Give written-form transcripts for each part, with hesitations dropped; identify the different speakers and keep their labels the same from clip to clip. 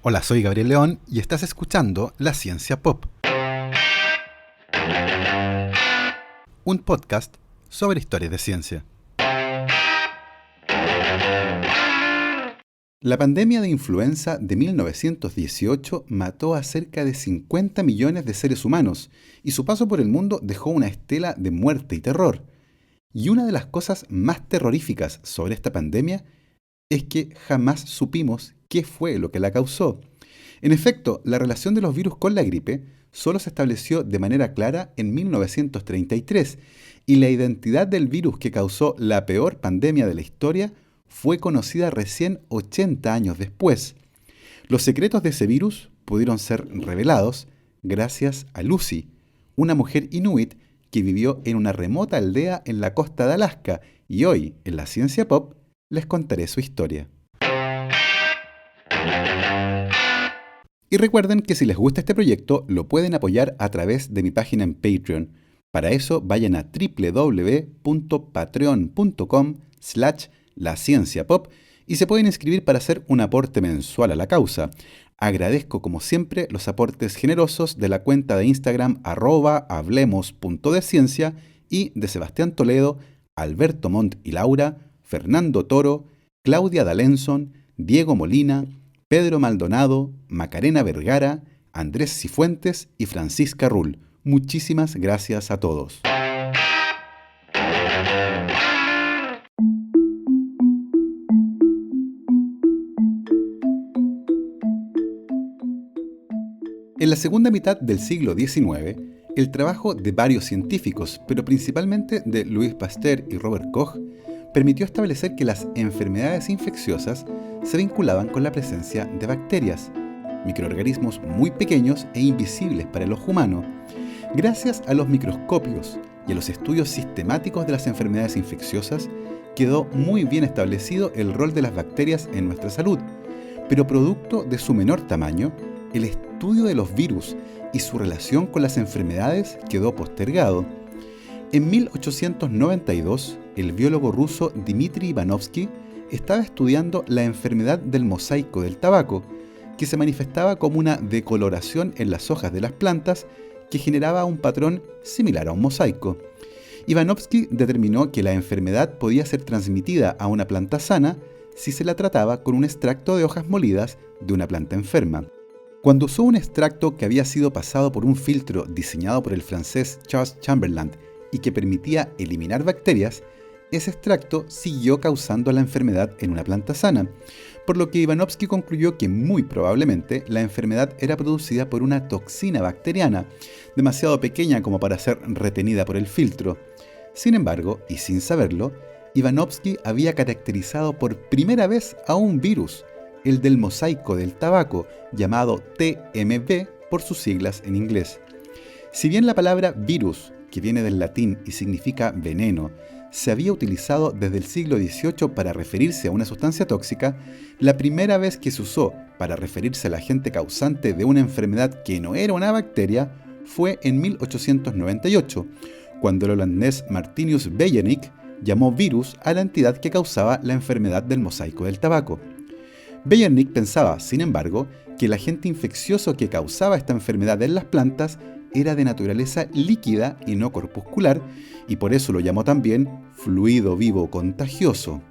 Speaker 1: Hola, soy Gabriel León y estás escuchando La Ciencia Pop, un podcast sobre historias de ciencia. La pandemia de influenza de 1918 mató a cerca de 50 millones de seres humanos y su paso por el mundo dejó una estela de muerte y terror. Y una de las cosas más terroríficas sobre esta pandemia es que jamás supimos qué fue lo que la causó. En efecto, la relación de los virus con la gripe solo se estableció de manera clara en 1933 y la identidad del virus que causó la peor pandemia de la historia fue conocida recién 80 años después. Los secretos de ese virus pudieron ser revelados gracias a Lucy, una mujer inuit que vivió en una remota aldea en la costa de Alaska, y hoy, en la Ciencia Pop, les contaré su historia. Y recuerden que si les gusta este proyecto, lo pueden apoyar a través de mi página en Patreon. Para eso, vayan a www.patreon.com/lacienciapop y se pueden inscribir para hacer un aporte mensual a la causa. Agradezco, como siempre, los aportes generosos de la cuenta de Instagram @hablemos.deciencia y de Sebastián Toledo, Alberto Montt y Laura, Fernando Toro, Claudia D'Alenson, Diego Molina, Pedro Maldonado, Macarena Vergara, Andrés Cifuentes y Francisca Rull. Muchísimas gracias a todos. En la segunda mitad del siglo XIX, el trabajo de varios científicos, pero principalmente de Louis Pasteur y Robert Koch, permitió establecer que las enfermedades infecciosas se vinculaban con la presencia de bacterias, microorganismos muy pequeños e invisibles para el ojo humano. Gracias a los microscopios y a los estudios sistemáticos de las enfermedades infecciosas, quedó muy bien establecido el rol de las bacterias en nuestra salud, pero producto de su menor tamaño, el estudio de los virus y su relación con las enfermedades quedó postergado. En 1892, el biólogo ruso Dmitry Ivanovsky estaba estudiando la enfermedad del mosaico del tabaco, que se manifestaba como una decoloración en las hojas de las plantas que generaba un patrón similar a un mosaico. Ivanovsky determinó que la enfermedad podía ser transmitida a una planta sana si se la trataba con un extracto de hojas molidas de una planta enferma. Cuando usó un extracto que había sido pasado por un filtro diseñado por el francés Charles Chamberlain y que permitía eliminar bacterias, ese extracto siguió causando la enfermedad en una planta sana, por lo que Ivanovsky concluyó que muy probablemente la enfermedad era producida por una toxina bacteriana, demasiado pequeña como para ser retenida por el filtro. Sin embargo, y sin saberlo, Ivanovsky había caracterizado por primera vez a un virus, el del mosaico del tabaco, llamado TMV por sus siglas en inglés. Si bien la palabra virus, que viene del latín y significa veneno, se había utilizado desde el siglo XVIII para referirse a una sustancia tóxica, la primera vez que se usó para referirse al agente causante de una enfermedad que no era una bacteria fue en 1898, cuando el holandés Martinus Beijerinck llamó virus a la entidad que causaba la enfermedad del mosaico del tabaco. Beijerinck pensaba, sin embargo, que el agente infeccioso que causaba esta enfermedad en las plantas era de naturaleza líquida y no corpuscular, y por eso lo llamó también fluido vivo contagioso.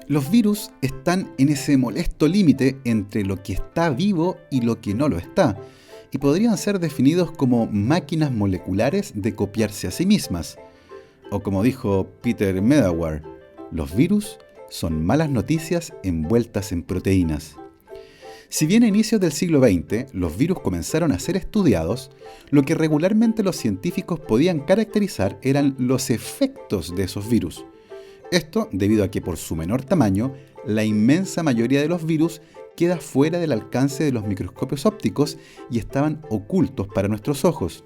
Speaker 1: Los virus están en ese molesto límite entre lo que está vivo y lo que no lo está, y podrían ser definidos como máquinas moleculares de copiarse a sí mismas. O como dijo Peter Medawar, los virus son malas noticias envueltas en proteínas. Si bien a inicios del siglo XX los virus comenzaron a ser estudiados, lo que regularmente los científicos podían caracterizar eran los efectos de esos virus. Esto debido a que por su menor tamaño, la inmensa mayoría de los virus queda fuera del alcance de los microscopios ópticos y estaban ocultos para nuestros ojos.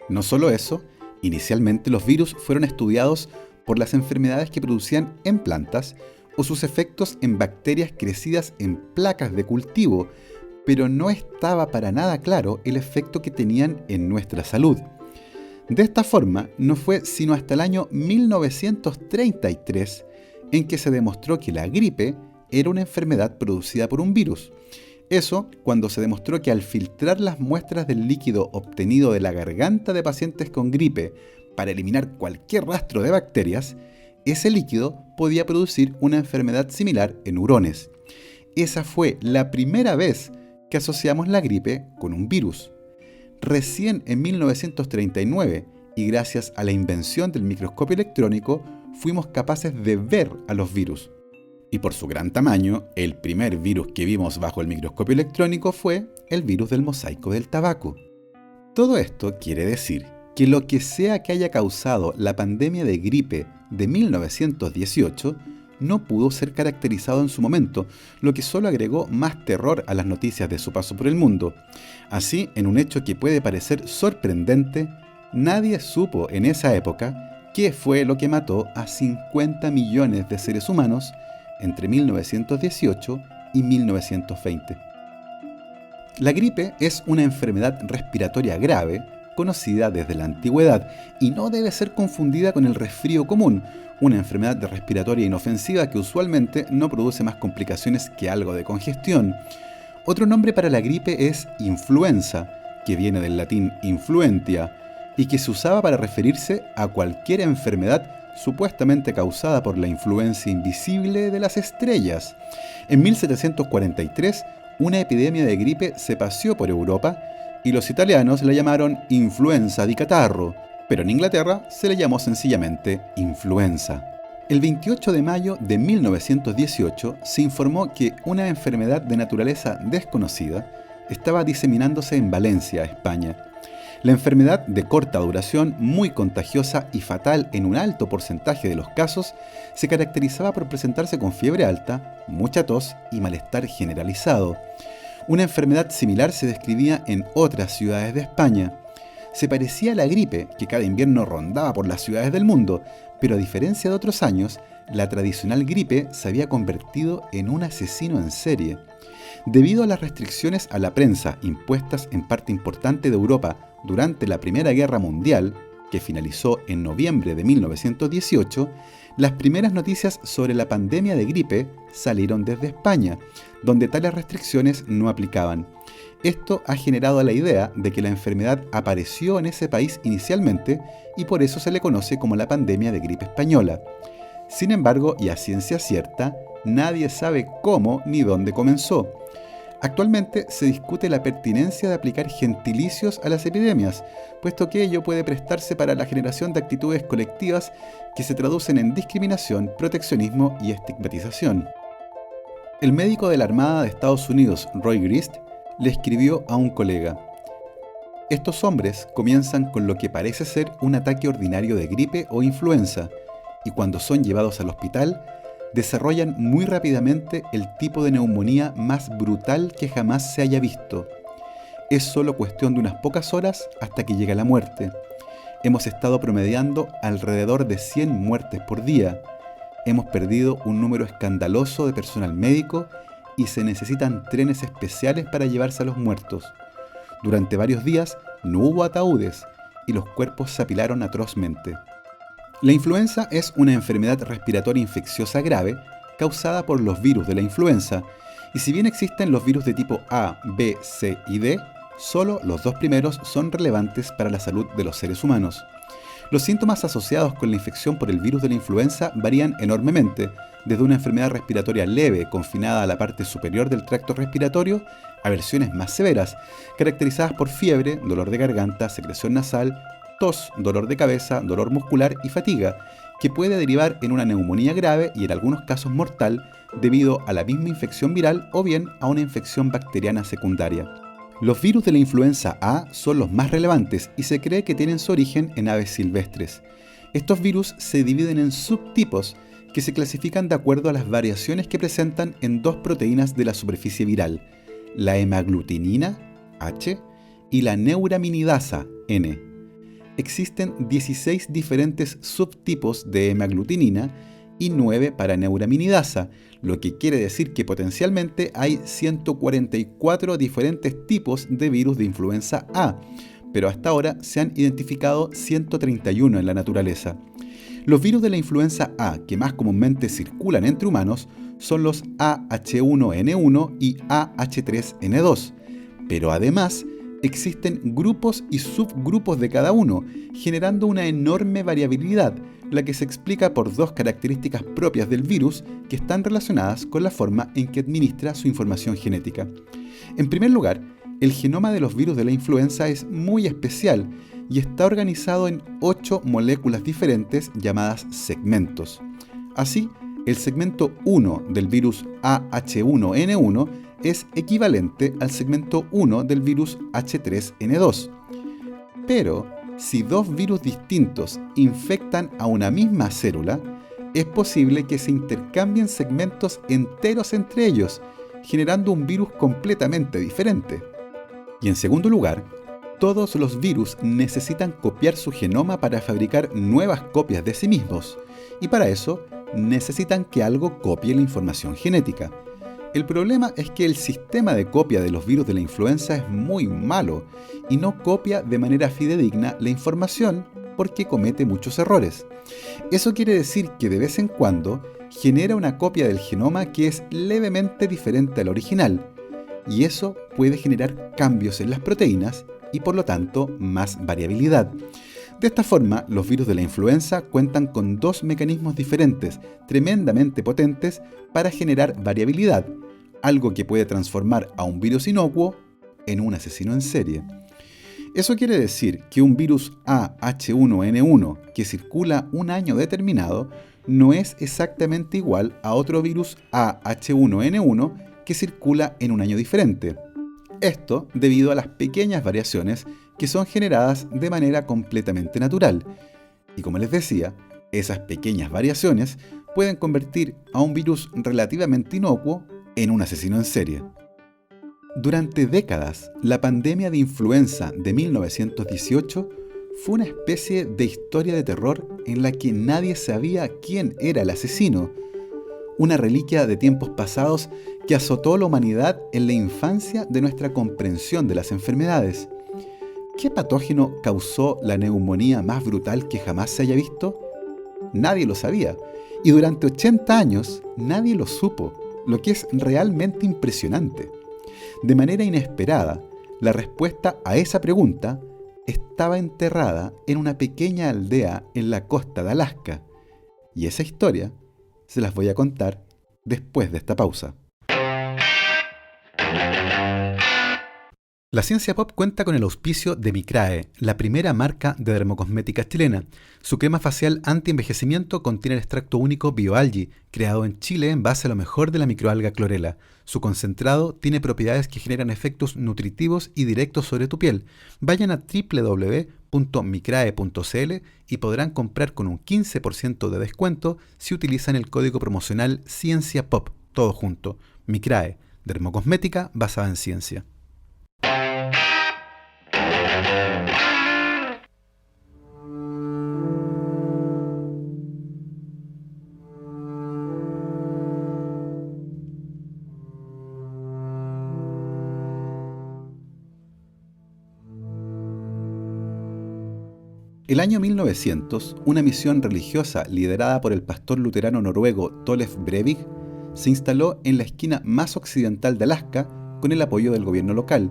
Speaker 1: No solo eso, inicialmente los virus fueron estudiados por las enfermedades que producían en plantas o sus efectos en bacterias crecidas en placas de cultivo, pero no estaba para nada claro el efecto que tenían en nuestra salud. De esta forma, no fue sino hasta el año 1933 en que se demostró que la gripe era una enfermedad producida por un virus. Eso cuando se demostró que al filtrar las muestras del líquido obtenido de la garganta de pacientes con gripe para eliminar cualquier rastro de bacterias, ese líquido podía producir una enfermedad similar en hurones. Esa fue la primera vez que asociamos la gripe con un virus. Recién en 1939, y gracias a la invención del microscopio electrónico, fuimos capaces de ver a los virus. Y por su gran tamaño, el primer virus que vimos bajo el microscopio electrónico fue el virus del mosaico del tabaco. Todo esto quiere decir que lo que sea que haya causado la pandemia de gripe de 1918 no pudo ser caracterizado en su momento, lo que solo agregó más terror a las noticias de su paso por el mundo. Así, en un hecho que puede parecer sorprendente, nadie supo en esa época qué fue lo que mató a 50 millones de seres humanos entre 1918 y 1920. La gripe es una enfermedad respiratoria grave, conocida desde la antigüedad, y no debe ser confundida con el resfrío común, una enfermedad respiratoria inofensiva que usualmente no produce más complicaciones que algo de congestión. Otro nombre para la gripe es influenza, que viene del latín influentia, y que se usaba para referirse a cualquier enfermedad supuestamente causada por la influencia invisible de las estrellas. En 1743, una epidemia de gripe se paseó por Europa y los italianos la llamaron influenza di catarro, pero en Inglaterra se le llamó sencillamente influenza. El 28 de mayo de 1918 se informó que una enfermedad de naturaleza desconocida estaba diseminándose en Valencia, España. La enfermedad, de corta duración, muy contagiosa y fatal en un alto porcentaje de los casos, se caracterizaba por presentarse con fiebre alta, mucha tos y malestar generalizado. Una enfermedad similar se describía en otras ciudades de España. Se parecía a la gripe, que cada invierno rondaba por las ciudades del mundo, pero a diferencia de otros años, la tradicional gripe se había convertido en un asesino en serie. Debido a las restricciones a la prensa impuestas en parte importante de Europa durante la Primera Guerra Mundial, que finalizó en noviembre de 1918, las primeras noticias sobre la pandemia de gripe salieron desde España, donde tales restricciones no aplicaban. Esto ha generado la idea de que la enfermedad apareció en ese país inicialmente y por eso se le conoce como la pandemia de gripe española. Sin embargo, y a ciencia cierta, nadie sabe cómo ni dónde comenzó. Actualmente se discute la pertinencia de aplicar gentilicios a las epidemias, puesto que ello puede prestarse para la generación de actitudes colectivas que se traducen en discriminación, proteccionismo y estigmatización. El médico de la Armada de Estados Unidos, Roy Grist, le escribió a un colega: estos hombres comienzan con lo que parece ser un ataque ordinario de gripe o influenza, y cuando son llevados al hospital, desarrollan muy rápidamente el tipo de neumonía más brutal que jamás se haya visto. Es solo cuestión de unas pocas horas hasta que llega la muerte. Hemos estado promediando alrededor de 100 muertes por día. Hemos perdido un número escandaloso de personal médico y se necesitan trenes especiales para llevarse a los muertos. Durante varios días no hubo ataúdes y los cuerpos se apilaron atrozmente. La influenza es una enfermedad respiratoria infecciosa grave causada por los virus de la influenza, y si bien existen los virus de tipo A, B, C y D, solo los dos primeros son relevantes para la salud de los seres humanos. Los síntomas asociados con la infección por el virus de la influenza varían enormemente, desde una enfermedad respiratoria leve confinada a la parte superior del tracto respiratorio a versiones más severas, caracterizadas por fiebre, dolor de garganta, secreción nasal, tos, dolor de cabeza, dolor muscular y fatiga, que puede derivar en una neumonía grave y en algunos casos mortal debido a la misma infección viral o bien a una infección bacteriana secundaria. Los virus de la influenza A son los más relevantes y se cree que tienen su origen en aves silvestres. Estos virus se dividen en subtipos que se clasifican de acuerdo a las variaciones que presentan en dos proteínas de la superficie viral, la hemaglutinina, H, y la neuraminidasa, N. Existen 16 diferentes subtipos de hemaglutinina y 9 para neuraminidasa, lo que quiere decir que potencialmente hay 144 diferentes tipos de virus de influenza A, pero hasta ahora se han identificado 131 en la naturaleza. Los virus de la influenza A que más comúnmente circulan entre humanos son los AH1N1 y AH3N2, pero además existen grupos y subgrupos de cada uno, generando una enorme variabilidad, la que se explica por dos características propias del virus que están relacionadas con la forma en que administra su información genética. En primer lugar, el genoma de los virus de la influenza es muy especial y está organizado en 8 moléculas diferentes llamadas segmentos. Así, el segmento 1 del virus AH1N1 es equivalente al segmento 1 del virus H3N2. Pero, si dos virus distintos infectan a una misma célula, es posible que se intercambien segmentos enteros entre ellos, generando un virus completamente diferente. Y en segundo lugar, todos los virus necesitan copiar su genoma para fabricar nuevas copias de sí mismos, y para eso necesitan que algo copie la información genética. El problema es que el sistema de copia de los virus de la influenza es muy malo y no copia de manera fidedigna la información porque comete muchos errores. Eso quiere decir que de vez en cuando genera una copia del genoma que es levemente diferente al original, y eso puede generar cambios en las proteínas y por lo tanto más variabilidad. De esta forma, los virus de la influenza cuentan con dos mecanismos diferentes, tremendamente potentes, para generar variabilidad, algo que puede transformar a un virus inocuo en un asesino en serie. Eso quiere decir que un virus AH1N1 que circula un año determinado no es exactamente igual a otro virus AH1N1 que circula en un año diferente. Esto debido a las pequeñas variaciones que son generadas de manera completamente natural. Y como les decía, esas pequeñas variaciones pueden convertir a un virus relativamente inocuo en un asesino en serie. Durante décadas, la pandemia de influenza de 1918 fue una especie de historia de terror en la que nadie sabía quién era el asesino. Una reliquia de tiempos pasados que azotó a la humanidad en la infancia de nuestra comprensión de las enfermedades. ¿Qué patógeno causó la neumonía más brutal que jamás se haya visto? Nadie lo sabía, y durante 80 años nadie lo supo, lo que es realmente impresionante. De manera inesperada, la respuesta a esa pregunta estaba enterrada en una pequeña aldea en la costa de Alaska, y esa historia se las voy a contar después de esta pausa. La Ciencia Pop cuenta con el auspicio de Micrae, la primera marca de dermocosmética chilena. Su crema facial anti-envejecimiento contiene el extracto único BioAlgae, creado en Chile en base a lo mejor de la microalga clorela. Su concentrado tiene propiedades que generan efectos nutritivos y directos sobre tu piel. Vayan a www.micrae.cl y podrán comprar con un 15% de descuento si utilizan el código promocional CienciaPop, todo junto. Micrae, dermocosmética basada en ciencia. El año 1900, una misión religiosa liderada por el pastor luterano noruego Tollef Brevig se instaló en la esquina más occidental de Alaska con el apoyo del gobierno local,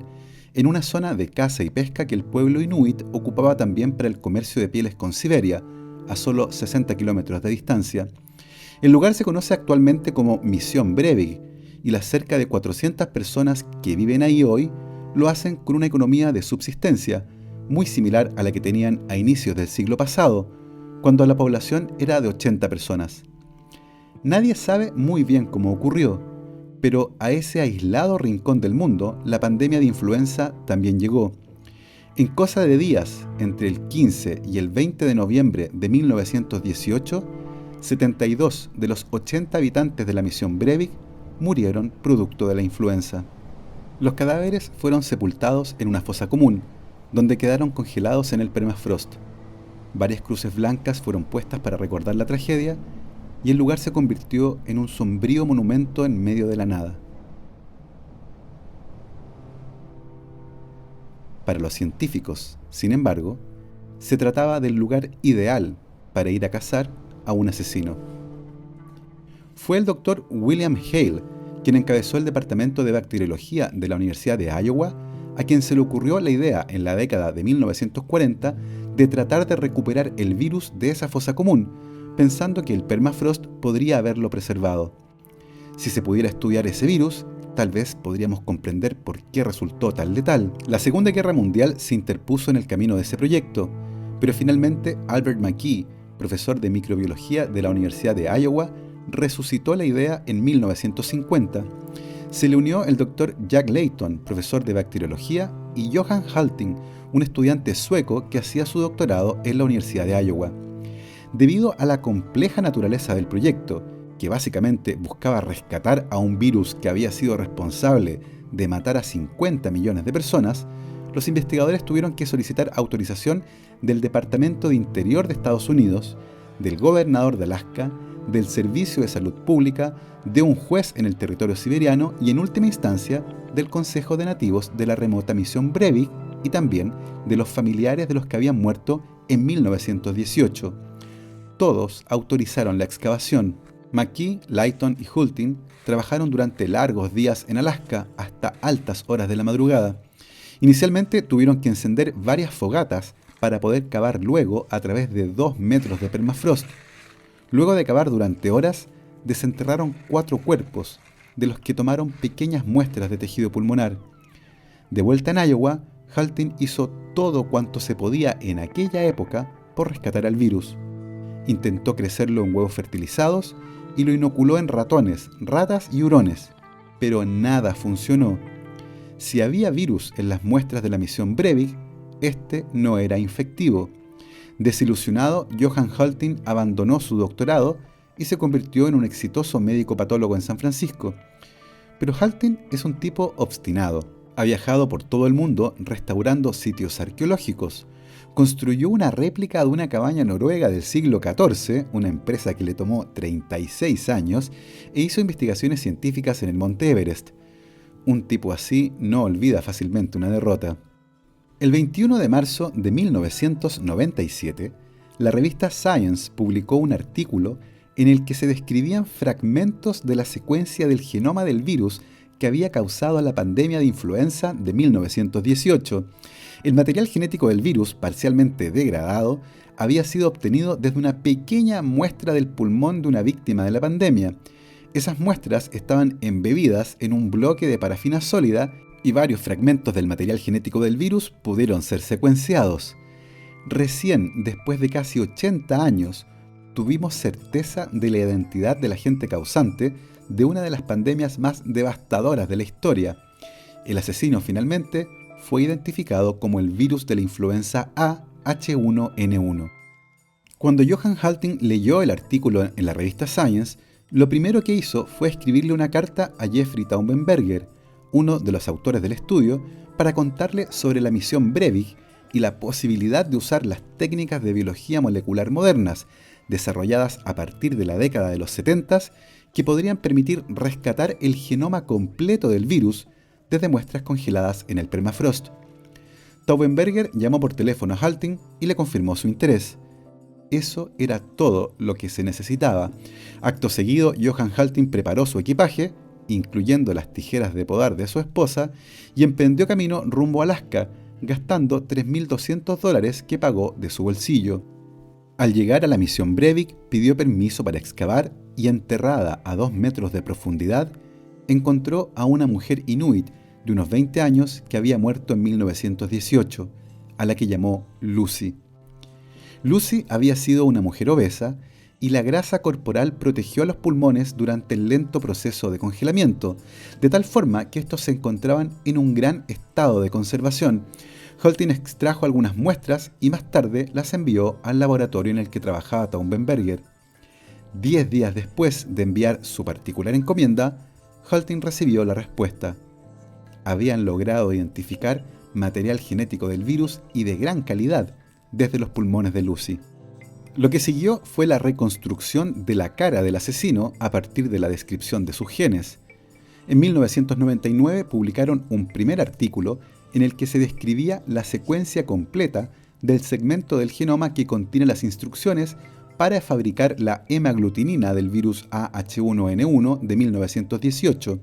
Speaker 1: en una zona de caza y pesca que el pueblo inuit ocupaba también para el comercio de pieles con Siberia, a solo 60 kilómetros de distancia. El lugar se conoce actualmente como Misión Brevig, y las cerca de 400 personas que viven ahí hoy lo hacen con una economía de subsistencia, muy similar a la que tenían a inicios del siglo pasado, cuando la población era de 80 personas. Nadie sabe muy bien cómo ocurrió, pero a ese aislado rincón del mundo la pandemia de influenza también llegó. En cosa de días, entre el 15 y el 20 de noviembre de 1918, 72 de los 80 habitantes de la misión Brevig murieron producto de la influenza. Los cadáveres fueron sepultados en una fosa común, donde quedaron congelados en el permafrost. Varias cruces blancas fueron puestas para recordar la tragedia, y el lugar se convirtió en un sombrío monumento en medio de la nada. Para los científicos, sin embargo, se trataba del lugar ideal para ir a cazar a un asesino. Fue el doctor William Hale quien encabezó el departamento de bacteriología de la Universidad de Iowa, a quien se le ocurrió la idea en la década de 1940 de tratar de recuperar el virus de esa fosa común, pensando que el permafrost podría haberlo preservado. Si se pudiera estudiar ese virus, tal vez podríamos comprender por qué resultó tan letal. La Segunda Guerra Mundial se interpuso en el camino de ese proyecto, pero finalmente Albert McKee, profesor de microbiología de la Universidad de Iowa, resucitó la idea en 1950. Se le unió el Dr. Jack Layton, profesor de bacteriología, y Johan Halting, un estudiante sueco que hacía su doctorado en la Universidad de Iowa. Debido a la compleja naturaleza del proyecto, que básicamente buscaba rescatar a un virus que había sido responsable de matar a 50 millones de personas, los investigadores tuvieron que solicitar autorización del Departamento de Interior de Estados Unidos, del gobernador de Alaska, del Servicio de Salud Pública, de un juez en el territorio siberiano y, en última instancia, del Consejo de Nativos de la remota misión Breivik y también de los familiares de los que habían muerto en 1918. Todos autorizaron la excavación. McKee, Layton y Hulting trabajaron durante largos días en Alaska hasta altas horas de la madrugada. Inicialmente tuvieron que encender varias fogatas para poder cavar luego a través de 2 metros de permafrost. Luego de cavar durante horas, desenterraron 4 cuerpos, de los que tomaron pequeñas muestras de tejido pulmonar. De vuelta en Iowa, Halting hizo todo cuanto se podía en aquella época por rescatar al virus. Intentó crecerlo en huevos fertilizados y lo inoculó en ratones, ratas y hurones, pero nada funcionó. Si había virus en las muestras de la misión Breivik, este no era infectivo. Desilusionado, Johan Halting abandonó su doctorado y se convirtió en un exitoso médico patólogo en San Francisco. Pero Halting es un tipo obstinado. Ha viajado por todo el mundo restaurando sitios arqueológicos. Construyó una réplica de una cabaña noruega del siglo XIV, una empresa que le tomó 36 años, e hizo investigaciones científicas en el Monte Everest. Un tipo así no olvida fácilmente una derrota. El 21 de marzo de 1997, la revista Science publicó un artículo en el que se describían fragmentos de la secuencia del genoma del virus que había causado la pandemia de influenza de 1918. El material genético del virus, parcialmente degradado, había sido obtenido desde una pequeña muestra del pulmón de una víctima de la pandemia. Esas muestras estaban embebidas en un bloque de parafina sólida y varios fragmentos del material genético del virus pudieron ser secuenciados. Recién, después de casi 80 años, tuvimos certeza de la identidad del agente causante de una de las pandemias más devastadoras de la historia. El asesino finalmente fue identificado como el virus de la influenza A H1N1. Cuando Johan Halting leyó el artículo en la revista Science, lo primero que hizo fue escribirle una carta a Jeffrey Taubenberger, uno de los autores del estudio, para contarle sobre la misión Breivik y la posibilidad de usar las técnicas de biología molecular modernas, desarrolladas a partir de la década de los 70, que podrían permitir rescatar el genoma completo del virus desde muestras congeladas en el permafrost. Taubenberger llamó por teléfono a Halting y le confirmó su interés. Eso era todo lo que se necesitaba. Acto seguido, Johan Halting preparó su equipaje, incluyendo las tijeras de podar de su esposa, y emprendió camino rumbo a Alaska, gastando $3.200 que pagó de su bolsillo. Al llegar a la misión Breivik, pidió permiso para excavar y, enterrada a 2 metros de profundidad, encontró a una mujer inuit de unos 20 años que había muerto en 1918, a la que llamó Lucy. Lucy había sido una mujer obesa y la grasa corporal protegió a los pulmones durante el lento proceso de congelamiento, de tal forma que estos se encontraban en un gran estado de conservación. Halting extrajo algunas muestras y más tarde las envió al laboratorio en el que trabajaba Taubenberger. 10 días después de enviar su particular encomienda, Halting recibió la respuesta. Habían logrado identificar material genético del virus y de gran calidad desde los pulmones de Lucy. Lo que siguió fue la reconstrucción de la cara del asesino a partir de la descripción de sus genes. En 1999 publicaron un primer artículo en el que se describía la secuencia completa del segmento del genoma que contiene las instrucciones para fabricar la hemaglutinina del virus AH1N1 de 1918.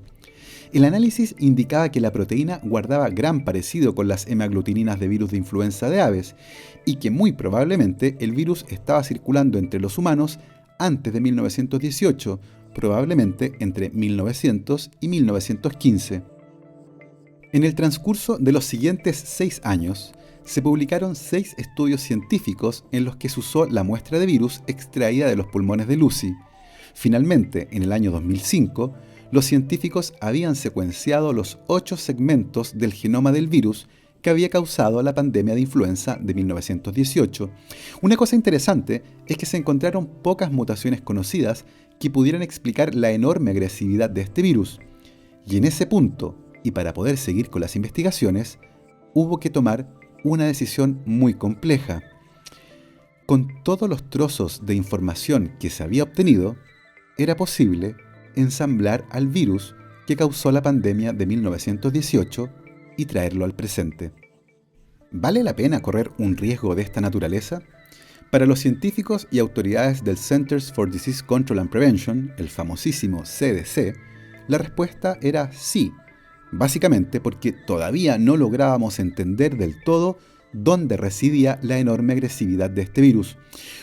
Speaker 1: El análisis indicaba que la proteína guardaba gran parecido con las hemaglutininas de virus de influenza de aves y que muy probablemente el virus estaba circulando entre los humanos antes de 1918, probablemente entre 1900 y 1915. En el transcurso de los siguientes 6 años, se publicaron 6 estudios científicos en los que se usó la muestra de virus extraída de los pulmones de Lucy. Finalmente, en el año 2005, los científicos habían secuenciado los 8 segmentos del genoma del virus que había causado la pandemia de influenza de 1918. Una cosa interesante es que se encontraron pocas mutaciones conocidas que pudieran explicar la enorme agresividad de este virus. Y en ese punto, y para poder seguir con las investigaciones, hubo que tomar una decisión muy compleja. Con todos los trozos de información que se había obtenido, era posible ensamblar al virus que causó la pandemia de 1918 y traerlo al presente. ¿Vale la pena correr un riesgo de esta naturaleza? Para los científicos y autoridades del Centers for Disease Control and Prevention, el famosísimo CDC, la respuesta era sí, básicamente porque todavía no lográbamos entender del todo dónde residía la enorme agresividad de este virus.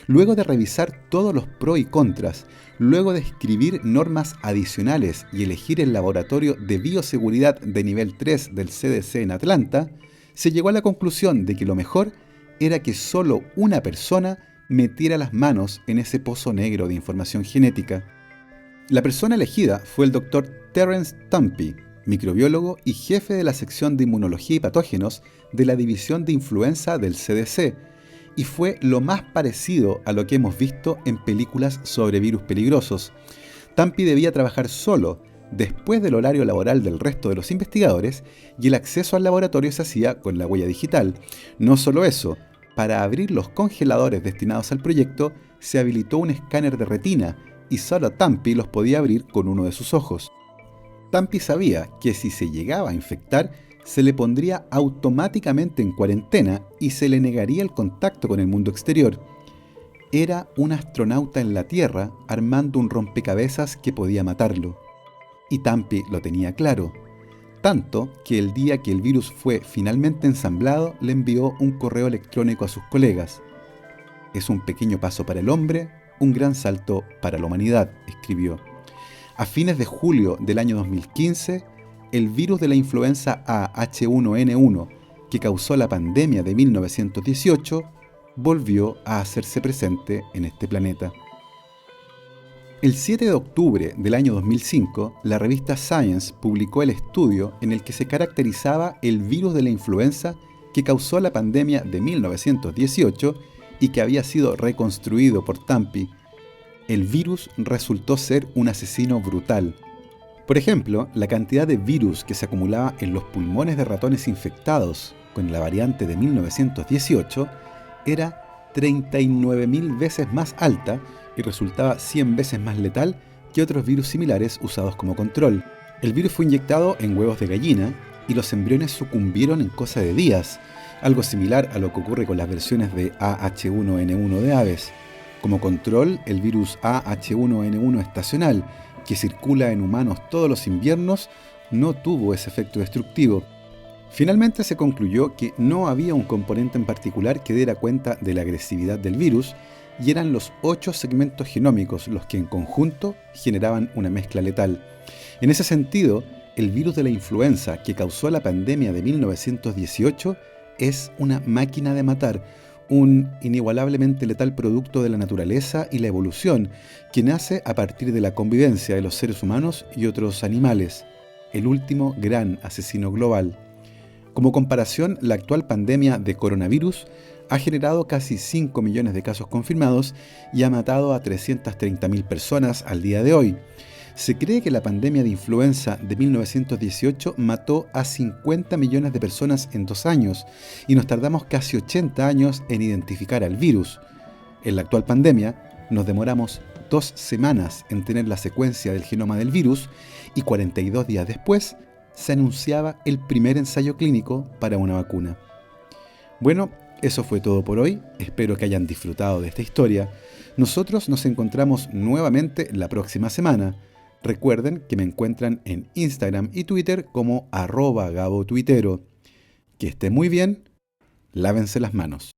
Speaker 1: Luego de revisar todos los pros y contras, luego de escribir normas adicionales y elegir el laboratorio de bioseguridad de nivel 3 del CDC en Atlanta, se llegó a la conclusión de que lo mejor era que solo una persona metiera las manos en ese pozo negro de información genética. La persona elegida fue el Dr. Terence Tampi, microbiólogo y jefe de la sección de inmunología y patógenos de la división de influenza del CDC, y fue lo más parecido a lo que hemos visto en películas sobre virus peligrosos. Tampi debía trabajar solo, después del horario laboral del resto de los investigadores, y el acceso al laboratorio se hacía con la huella digital. No solo eso, para abrir los congeladores destinados al proyecto, se habilitó un escáner de retina, y solo Tampi los podía abrir con uno de sus ojos. Tampi sabía que si se llegaba a infectar, se le pondría automáticamente en cuarentena y se le negaría el contacto con el mundo exterior. Era un astronauta en la Tierra armando un rompecabezas que podía matarlo. Y Tampi lo tenía claro, tanto que el día que el virus fue finalmente ensamblado le envió un correo electrónico a sus colegas. Es un pequeño paso para el hombre, un gran salto para la humanidad, escribió. A fines de julio del año 2015, el virus de la influenza AH1N1, que causó la pandemia de 1918, volvió a hacerse presente en este planeta. El 7 de octubre del año 2005, la revista Science publicó el estudio en el que se caracterizaba el virus de la influenza que causó la pandemia de 1918 y que había sido reconstruido por Tampi. El virus resultó ser un asesino brutal. Por ejemplo, la cantidad de virus que se acumulaba en los pulmones de ratones infectados con la variante de 1918 era 39.000 veces más alta y resultaba 100 veces más letal que otros virus similares usados como control. El virus fue inyectado en huevos de gallina y los embriones sucumbieron en cosa de días, algo similar a lo que ocurre con las versiones de AH1N1 de aves. Como control, el virus AH1N1 estacional, que circula en humanos todos los inviernos, no tuvo ese efecto destructivo. Finalmente se concluyó que no había un componente en particular que diera cuenta de la agresividad del virus, y eran los 8 segmentos genómicos los que en conjunto generaban una mezcla letal. En ese sentido, el virus de la influenza que causó la pandemia de 1918 es una máquina de matar, un inigualablemente letal producto de la naturaleza y la evolución, que nace a partir de la convivencia de los seres humanos y otros animales, el último gran asesino global. Como comparación, la actual pandemia de coronavirus ha generado casi 5 millones de casos confirmados y ha matado a 330.000 personas al día de hoy. Se cree que la pandemia de influenza de 1918 mató a 50 millones de personas en 2 años y nos tardamos casi 80 años en identificar al virus. En la actual pandemia nos demoramos 2 semanas en tener la secuencia del genoma del virus y 42 días después se anunciaba el primer ensayo clínico para una vacuna. Bueno, eso fue todo por hoy. Espero que hayan disfrutado de esta historia. Nosotros nos encontramos nuevamente la próxima semana. Recuerden que me encuentran en Instagram y Twitter como @GaboTuitero. Que estén muy bien, lávense las manos.